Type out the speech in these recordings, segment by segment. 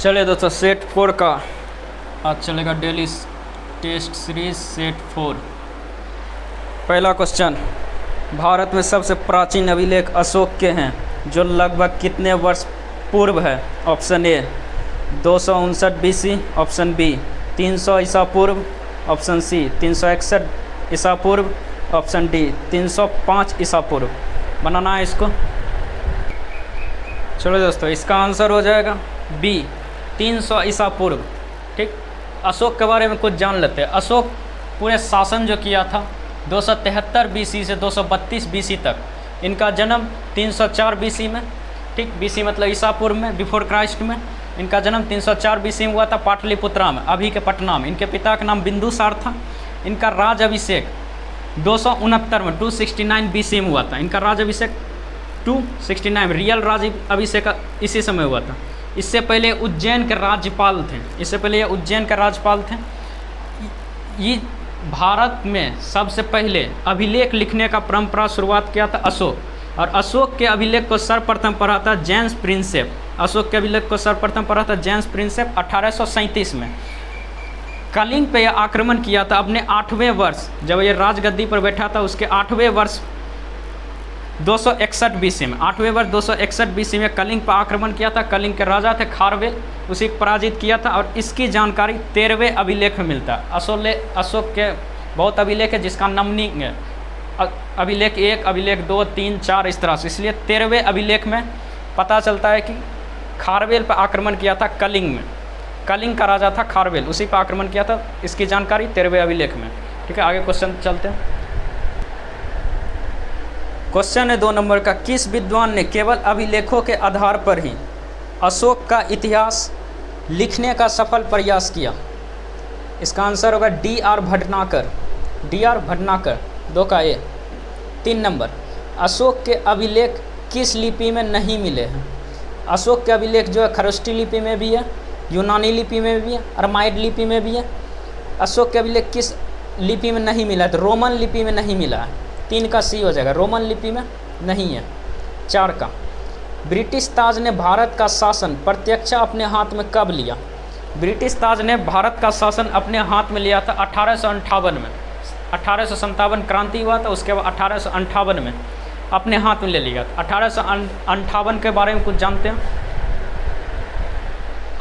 चलिए दोस्तों, सेट 4 का आज चलेगा डेली टेस्ट सीरीज सेट 4। पहला क्वेश्चन, भारत में सबसे प्राचीन अभिलेख अशोक के हैं जो लगभग कितने वर्ष पूर्व है? Option A 259 BC, option B 300 ईसा पूर्व, ऑप्शन सी 361 ईसा पूर्व, ऑप्शन डी 305 ईसा पूर्व। बनाना है इसको। चलो दोस्तों, इसका आंसर हो जाएगा बी 300 ईसा पूर्व। ठीक, अशोक के बारे में कुछ जान लेते हैं। अशोक पूरे शासन जो किया था 273 BC से 232 BC तक। इनका जन्म 304 BC में, ठीक, BC मतलब ईसा पूर्व में, बिफोर क्राइस्ट में। इनका जन्म 304 BC में हुआ था पाटलिपुत्रा में, अभी के पटना में। इनके पिता का नाम बिंदुसार था। इनका राज अभिषेक 269 में 269 BC में हुआ था। इनका राज अभिषेक 269 में, रियल राज अभिषेक इसी समय हुआ था। इससे पहले उज्जैन के राज्यपाल थे। इससे पहले ये उज्जैन के राज्यपाल थे। ये भारत में सबसे पहले अभिलेख लिखने का परंपरा शुरुआत किया था अशोक। और अशोक के अभिलेख को सर्वप्रथम पढ़ा था जेम्स प्रिंसेप। अशोक के अभिलेख को सर्वप्रथम पढ़ा था जेम्स प्रिंसेप 1837 में। कलिंग पे यह आक्रमण किया था अपने 8वें वर्ष, जब ये राजगद्दी पर बैठा था। उसके 8वें वर्ष 261 BC में, 8वें वर्ष 261 BC में कलिंग पर आक्रमण किया था। कलिंग के राजा थे खारवेल, उसी को पराजित किया था। और इसकी जानकारी 13वें अभिलेख में मिलता है। अशोक के बहुत अभिलेख है जिसका नंबरिंग है, अभिलेख 1, अभिलेख 2, 3, 4 इस तरह से। इसलिए 13वें अभिलेख में पता चलता है कि खारवेल पर आक्रमण किया था कलिंग में। कलिंग का राजा था खारवेल, उसी पर आक्रमण किया था। इसकी जानकारी 13वें अभिलेख में। ठीक है, आगे क्वेश्चन चलते हैं। क्वेश्चन है 2 नंबर का, किस विद्वान ने केवल अभिलेखों के आधार पर ही अशोक का इतिहास लिखने का सफल प्रयास किया? इसका आंसर होगा D.R. भटनागर। D.R. भटनागर 2 का ए। 3 नंबर, अशोक के अभिलेख किस लिपि में नहीं मिले हैं? अशोक के अभिलेख जो है खरोष्टी लिपि में भी है, यूनानी लिपि में भी है, अरमाइड लिपि में भी है। अशोक के अभिलेख किस लिपि में नहीं मिला है? तो रोमन लिपि में नहीं मिला है। 3 का सी हो जाएगा, रोमन लिपि में नहीं है। 4 का, ब्रिटिश ताज ने भारत का शासन प्रत्यक्ष अपने हाथ में कब लिया? ब्रिटिश ताज ने भारत का शासन अपने हाथ में लिया था 1858 में। 1857 क्रांति हुआ था, उसके बाद 1858 में अपने हाथ में ले लिया था। 1858 के बारे में कुछ जानते हैं?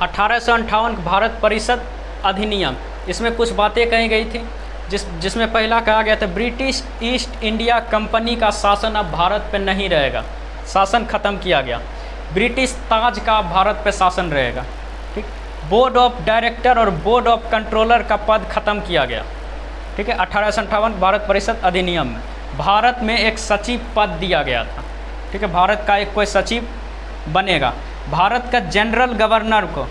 1858 भारत परिषद अधिनियम, इसमें कुछ बातें कही गई थी जिसमें पहला कहा गया था ब्रिटिश ईस्ट इंडिया कंपनी का शासन अब भारत पे नहीं रहेगा। शासन खत्म किया गया। ब्रिटिश ताज का भारत पे शासन रहेगा। ठीक, बोर्ड ऑफ डायरेक्टर और बोर्ड ऑफ कंट्रोलर का पद खत्म किया गया। ठीक है, 1858 भारत परिषद अधिनियम में भारत में एक सचिव पद दिया गया था। ठीक है, भारत का एक कोई सचिव बनेगा। भारत का जनरल गवर्नर को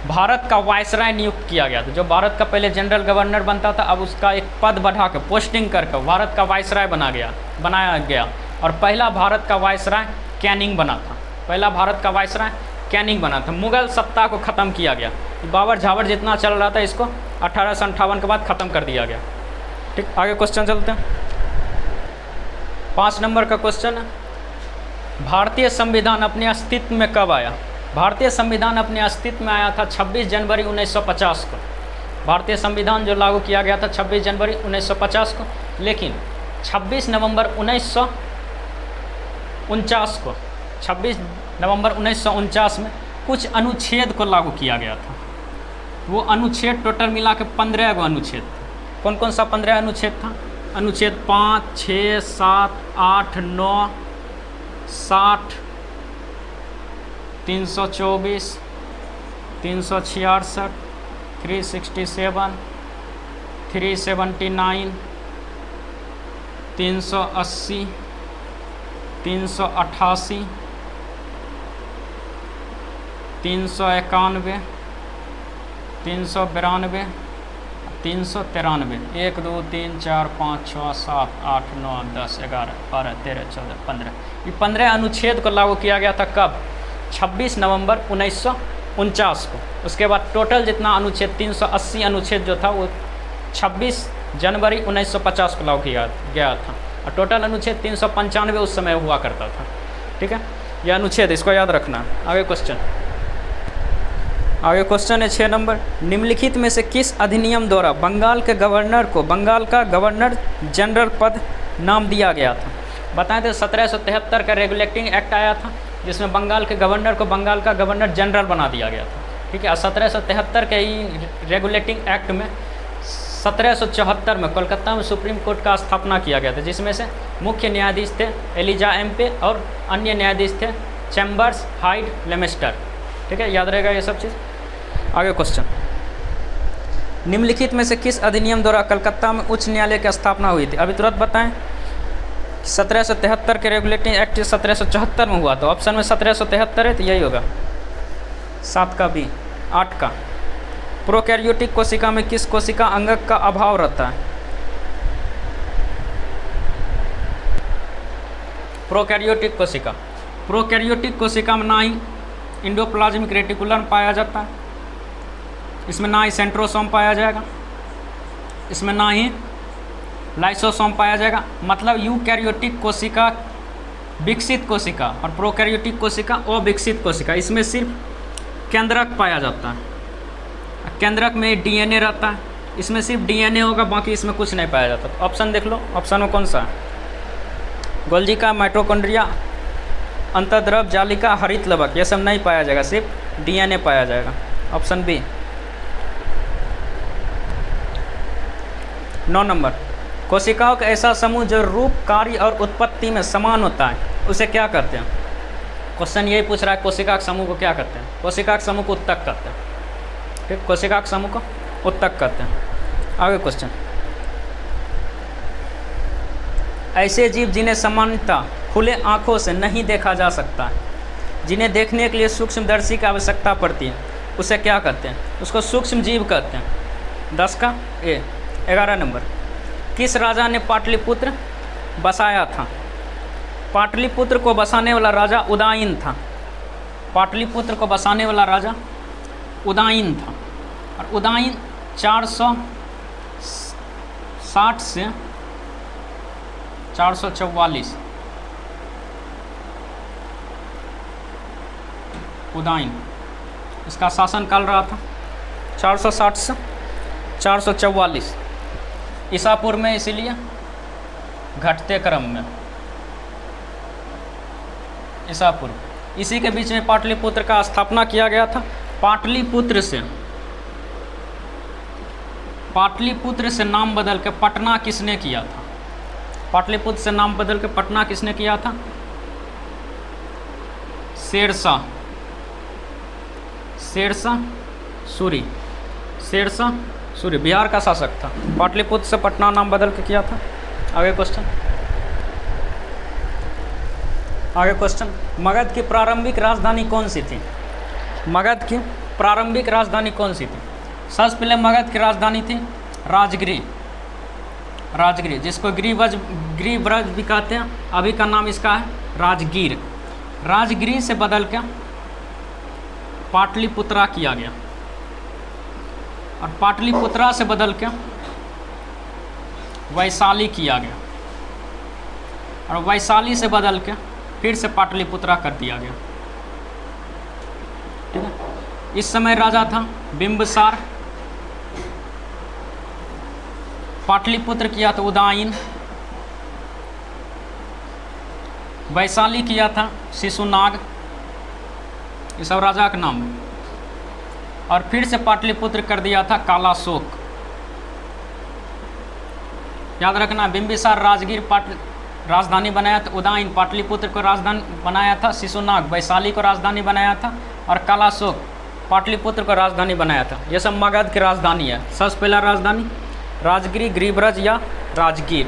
भारत का वायसराय नियुक्त किया गया था। जो भारत का पहले जनरल गवर्नर बनता था, अब उसका एक पद बढ़ा कर पोस्टिंग करके भारत का वायसराय बनाया गया। और पहला भारत का वायसराय कैनिंग बना था। पहला भारत का वायसराय कैनिंग बना था। मुगल सत्ता को ख़त्म किया गया। बाबर झाबर जितना चल रहा था, इसको 1858 के बाद ख़त्म कर दिया गया। ठीक, आगे क्वेश्चन चलते हैं। 5 नंबर का क्वेश्चन है, भारतीय संविधान अपने अस्तित्व में कब आया? भारतीय संविधान अपने अस्तित्व में आया था 26 जनवरी 1950 को। भारतीय संविधान जो लागू किया गया था 26 जनवरी 1950 को, लेकिन 26 नवंबर 1949 को, 26 नवंबर 1949 में कुछ अनुच्छेद को लागू किया गया था। वो अनुच्छेद टोटल मिला के 15 गो अनुच्छेद थे। कौन कौन सा 15 अनुच्छेद था? अनुच्छेद 5, 6, 7, 8, 9, 60, 324, 366, 367, 379, 380, 388, 391, 392, 393। 1, 2, 3, 4, 5, 6, 7, 8, 9, 10, 11, 12, 13, 14, 15। ये 15 अनुच्छेद को लागू किया गया था कब? 26 नवंबर 1949 को। उसके बाद टोटल जितना अनुच्छेद 380 अनुच्छेद जो था वो 26 जनवरी 1950 को लागू किया गया था। और टोटल अनुच्छेद 395 उस समय हुआ करता था। ठीक है, यह अनुच्छेद इसको याद रखना। आगे क्वेश्चन, आगे क्वेश्चन है 6 नंबर, निम्नलिखित में से किस अधिनियम द्वारा बंगाल के गवर्नर को बंगाल का गवर्नर जनरल पद नाम दिया गया था? बताएं तो 1773 का रेगुलेटिंग एक्ट आया था, जिसमें बंगाल के गवर्नर को बंगाल का गवर्नर जनरल बना दिया गया था। ठीक है, और 1773 के ही रेगुलेटिंग एक्ट में 1774 में कोलकाता में सुप्रीम कोर्ट का स्थापना किया गया था, जिसमें से मुख्य न्यायाधीश थे एलिजा एम्पे और अन्य न्यायाधीश थे चैम्बर्स, हाइड, लेमेस्टर। ठीक है, याद रहेगा ये सब चीज़। आगे क्वेश्चन, निम्नलिखित में से किस अधिनियम द्वारा कलकत्ता में उच्च न्यायालय की स्थापना हुई थी? अभी तुरंत बताएं। 1773 के रेगुलेटिंग एक्ट 1774 में हुआ, तो ऑप्शन में 1773 है, तो यही होगा 7 का बी। 8 का, प्रोकैरियोटिक कोशिका में किस कोशिका अंगक का अभाव रहता है? प्रोकैरियोटिक कोशिका, प्रोकैरियोटिक कोशिका में ना ही इंडोप्लाज्मिक रेटिकुलम पाया जाता है, इसमें ना ही सेंट्रोसोम पाया जाएगा, इसमें ना ही लाइसोसोम पाया जाएगा। मतलब यूकैरियोटिक कोशिका विकसित कोशिका और प्रोकैरियोटिक कोशिका अविकसित कोशिका, इसमें सिर्फ केंद्रक पाया जाता है। केंद्रक में डीएनए रहता है, इसमें सिर्फ डीएनए होगा, बाकी इसमें कुछ नहीं पाया जाता। तो ऑप्शन देख लो, ऑप्शन में कौन सा है? गोल्जी का, माइटोकॉन्ड्रिया, अंतर्द्रव जालिका, हरित लवक, ये सब नहीं पाया जाएगा, सिर्फ डीएनए पाया जाएगा। Option B. 9 नंबर, कोशिकाओं का ऐसा समूह जो रूप, कार्य और उत्पत्ति में समान होता है, उसे क्या कहते हैं? क्वेश्चन यही पूछ रहा है, कोशिका के समूह को क्या कहते हैं? कोशिका के समूह को उत्तक कहते हैं। ठीक, कोशिका के समूह को उत्तक कहते हैं। आगे क्वेश्चन, ऐसे जीव जिन्हें सामान्यतः खुले आँखों से नहीं देखा जा सकता है, जिन्हें देखने के लिए सूक्ष्मदर्शी की आवश्यकता पड़ती है, उसे क्या कहते हैं? उसको सूक्ष्म जीव कहते हैं। 10 का ए। 11 नंबर, किस राजा ने पाटलिपुत्र बसाया था? पाटलिपुत्र को बसाने वाला राजा उदयन था। पाटलिपुत्र को बसाने वाला राजा उदयन था, और उदयन 460 से 444 उदयन इसका शासनकाल रहा था, 460 से 444 ईसा पूर्व में, इसीलिए घटते क्रम में ईसा पूर्व, इसी के बीच में पाटलिपुत्र का स्थापना किया गया था। पाटलिपुत्र से नाम बदल के पटना किसने किया था? पाटलिपुत्र से नाम बदल के पटना किसने किया था? शेरशाह सूरी बिहार का शासक था, पाटलिपुत्र से पटना नाम बदल के किया था। आगे क्वेश्चन, मगध की प्रारंभिक राजधानी कौन सी थी? मगध की प्रारंभिक राजधानी कौन सी थी? सबसे पहले मगध की राजधानी थी राजगिर, जिसको गिरिव्रज भी कहते हैं। अभी का नाम इसका है राजगीर। राजगिरी से बदल के पाटलिपुत्रा किया गया, और पाटलिपुत्रा से बदल के वैशाली किया गया, और वैशाली से बदल के फिर से पाटलिपुत्रा कर दिया गया। ठीक है, इस समय राजा था बिंबिसार। पाटलिपुत्र किया था उदयन, वैशाली किया था शिशुनाग, ये सब राजा का नाम है। और फिर से पाटलिपुत्र कर दिया था कालाशोक। याद रखना, बिंबिसार राजगीर राजधानी बनाया था, उदयन पाटलिपुत्र को राजधानी बनाया था, शिशुनाग वैशाली को राजधानी बनाया था, और कालाशोक पाटलिपुत्र को राजधानी बनाया था। ये सब मगध की राजधानी है। सबसे पहला राजधानी राजगिरी, गिरिव्रज या राजगीर।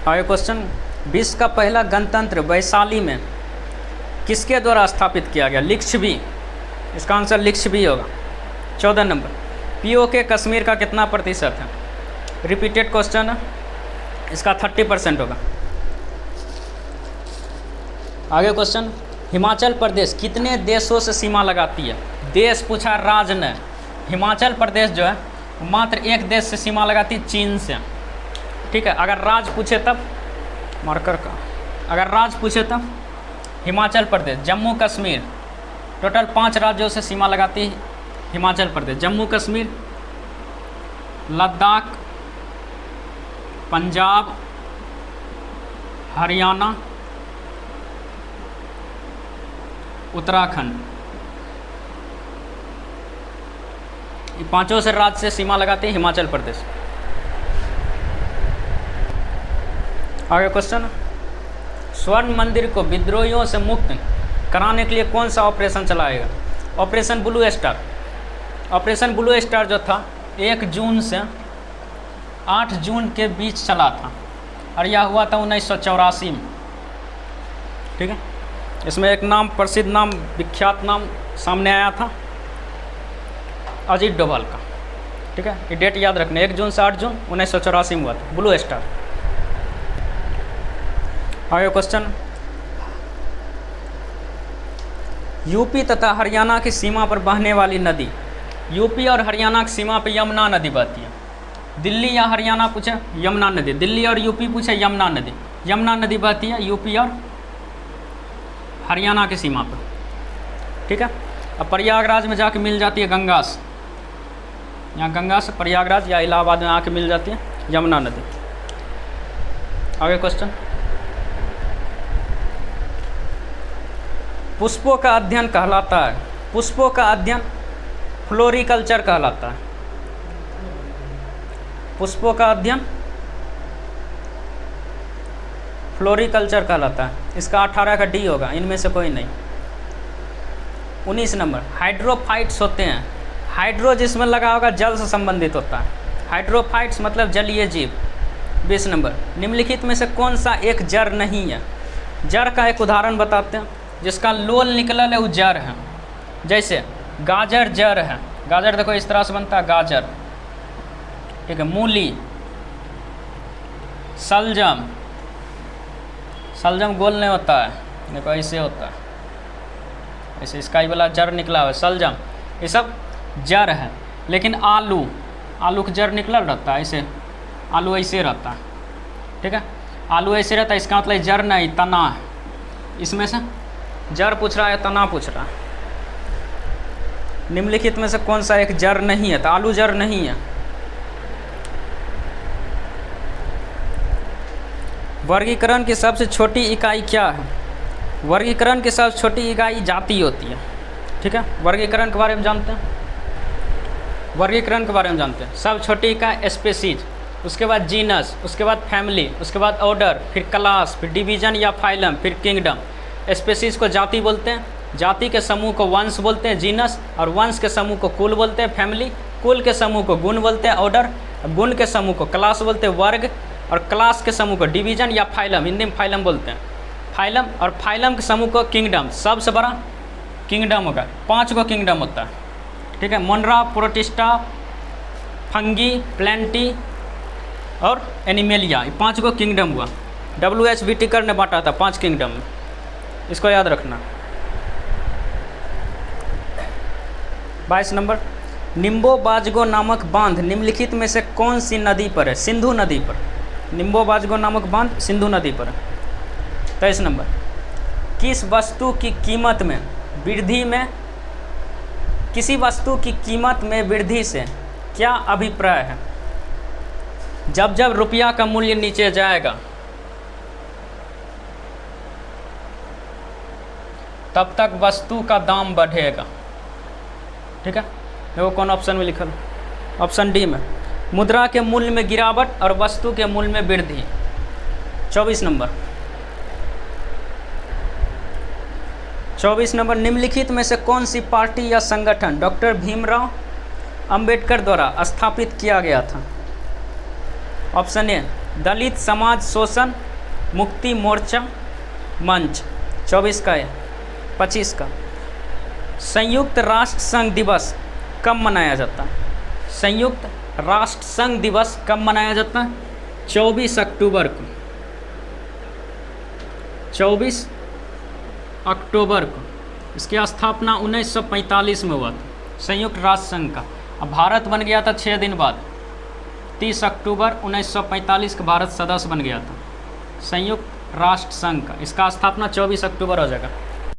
आगे क्वेश्चन, विश्व का पहला गणतंत्र वैशाली में किसके द्वारा स्थापित किया गया? लिच्छवी, इसका आंसर लिच्छवी होगा। 14 नंबर, पीओके कश्मीर का कितना प्रतिशत है? रिपीटेड क्वेश्चन है, इसका 30% होगा। आगे क्वेश्चन, हिमाचल प्रदेश कितने देशों से सीमा लगाती है? देश पूछा, राज्य ने। हिमाचल प्रदेश जो है मात्र एक देश से सीमा लगाती है, चीन से। ठीक है, अगर राज्य पूछे तब मार्कर का, अगर राज्य पूछे तब हिमाचल प्रदेश, जम्मू कश्मीर, टोटल 5 राज्यों से सीमा लगाती है हिमाचल प्रदेश, जम्मू कश्मीर, लद्दाख, पंजाब, हरियाणा, उत्तराखंड। ये 5 से राज्य से सीमा लगाते हैं हिमाचल प्रदेश। आगे क्वेश्चन, स्वर्ण मंदिर को विद्रोहियों से मुक्त कराने के लिए कौन सा ऑपरेशन चलाएगा? Operation blue star. Operation blue star जो था 1 जून से 8 जून के बीच चला था और यह हुआ था 1984 में। ठीक है, इसमें एक नाम, प्रसिद्ध नाम, विख्यात नाम सामने आया था, अजीत डोभाल का। ठीक है, ये डेट याद रखना, 1 जून से 8 जून 1984 में हुआ था ब्लू स्टार। आगे क्वेश्चन, यूपी तथा हरियाणा की सीमा पर बहने वाली नदी। यूपी और हरियाणा की सीमा पर यमुना नदी बहती है। दिल्ली या हरियाणा पूछे, यमुना नदी। दिल्ली और यूपी पूछे, यमुना नदी। यमुना नदी बहती है यूपी और हरियाणा की सीमा पर। ठीक है, अब प्रयागराज में जाके मिल जाती है गंगा से, यहाँ गंगा से प्रयागराज या इलाहाबाद में आके मिल जाती है यमुना नदी। आगे क्वेश्चन, पुष्पों का अध्ययन कहलाता है, पुष्पों का अध्ययन फ्लोरिकल्चर कहलाता है। पुष्पों का अध्ययन फ्लोरिकल्चर कहलाता है। इसका 18 का डी होगा, इनमें से कोई नहीं। 19 नंबर, हाइड्रोफाइट्स होते हैं। हाइड्रो जिसमें लगा होगा जल से संबंधित होता है, हाइड्रोफाइट्स मतलब जलीय जीव। 20 नंबर, निम्नलिखित में से कौन सा एक जड़ नहीं है? जड़ का एक उदाहरण बताते हैं, जिसका लोल निकलल है वो जड़ है। जैसे गाजर जड़ है, गाजर देखो इस तरह से बनता है गाजर। ठीक है, मूली, सलजम, सलजम गोल नहीं होता है, देखो ऐसे होता है, ऐसे इसका ही वाला जड़ निकला हुआ है सलजम, ये सब जड़ है। लेकिन आलू, आलू का जड़ निकला रहता है, ऐसे आलू ऐसे रहता है। ठीक है, आलू ऐसे रहता है, इसका मतलब जड़ नहीं तना है। इसमें से जड़ पूछ रहा है, तना पूछ रहा है। निम्नलिखित में से कौन सा एक जड़ नहीं है? तो आलू जड़ नहीं है। वर्गीकरण की सबसे छोटी इकाई क्या है? वर्गीकरण की सबसे छोटी इकाई जाति होती है। ठीक है, वर्गीकरण के बारे में जानते हैं, वर्गीकरण के बारे में जानते हैं। सबसे छोटी इकाई स्पेसीज, उसके बाद जीनस, उसके बाद फैमिली, उसके बाद ऑर्डर, फिर क्लास, फिर डिवीजन या फाइलम, फिर किंगडम। स्पेसीज को जाति बोलते हैं, जाति के समूह को वंश बोलते हैं जीनस, और वंश के समूह को कुल बोलते हैं फैमिली, कुल के समूह को गुण बोलते हैं ऑर्डर, गुण के समूह को क्लास बोलते हैं वर्ग, और क्लास के समूह को डिवीजन या फाइलम, हिंदी में फाइलम बोलते हैं फाइलम, और फाइलम के समूह को किंगडम, सबसे बड़ा किंगडम होगा। 5 को किंगडम होता है। ठीक है, मोनरा, प्रोटिस्टा, फंगी, प्लेंटी और एनिमेलिया, ये 5 को किंगडम हुआ। WH व्हिटेकर ने बांटा था 5 किंगडम में, इसको याद रखना। 22 नंबर, निम्बो बाजगो नामक बांध निम्नलिखित में से कौन सी नदी पर है? सिंधु नदी पर। निम्बो बाजगो नामक बांध सिंधु नदी पर है। 23 नंबर, किस वस्तु की कीमत में वृद्धि में, किसी वस्तु की कीमत में वृद्धि से क्या अभिप्राय है? जब जब रुपया का मूल्य नीचे जाएगा तब तक वस्तु का दाम बढ़ेगा। ठीक है, देखो कौन ऑप्शन में लिखा है? ऑप्शन डी में, मुद्रा के मूल्य में गिरावट और वस्तु के मूल्य में वृद्धि। 24 नंबर, 24 नंबर, निम्नलिखित में से कौन सी पार्टी या संगठन डॉक्टर भीमराव अंबेडकर द्वारा स्थापित किया गया था? ऑप्शन ए, दलित समाज शोषण मुक्ति मोर्चा मंच। 24 का है। 25 का, संयुक्त राष्ट्र संघ दिवस कब मनाया जाता है? संयुक्त राष्ट्र संघ दिवस कब मनाया जाता है? 24 अक्टूबर को। 24 अक्टूबर को। इसकी स्थापना 1945 में हुआ था संयुक्त राष्ट्र संघ का। अब भारत बन गया था 6 दिन बाद, 30 अक्टूबर 1945 का भारत सदस्य बन गया था संयुक्त राष्ट्र संघ का। इसका स्थापना 24 अक्टूबर हो जाएगा।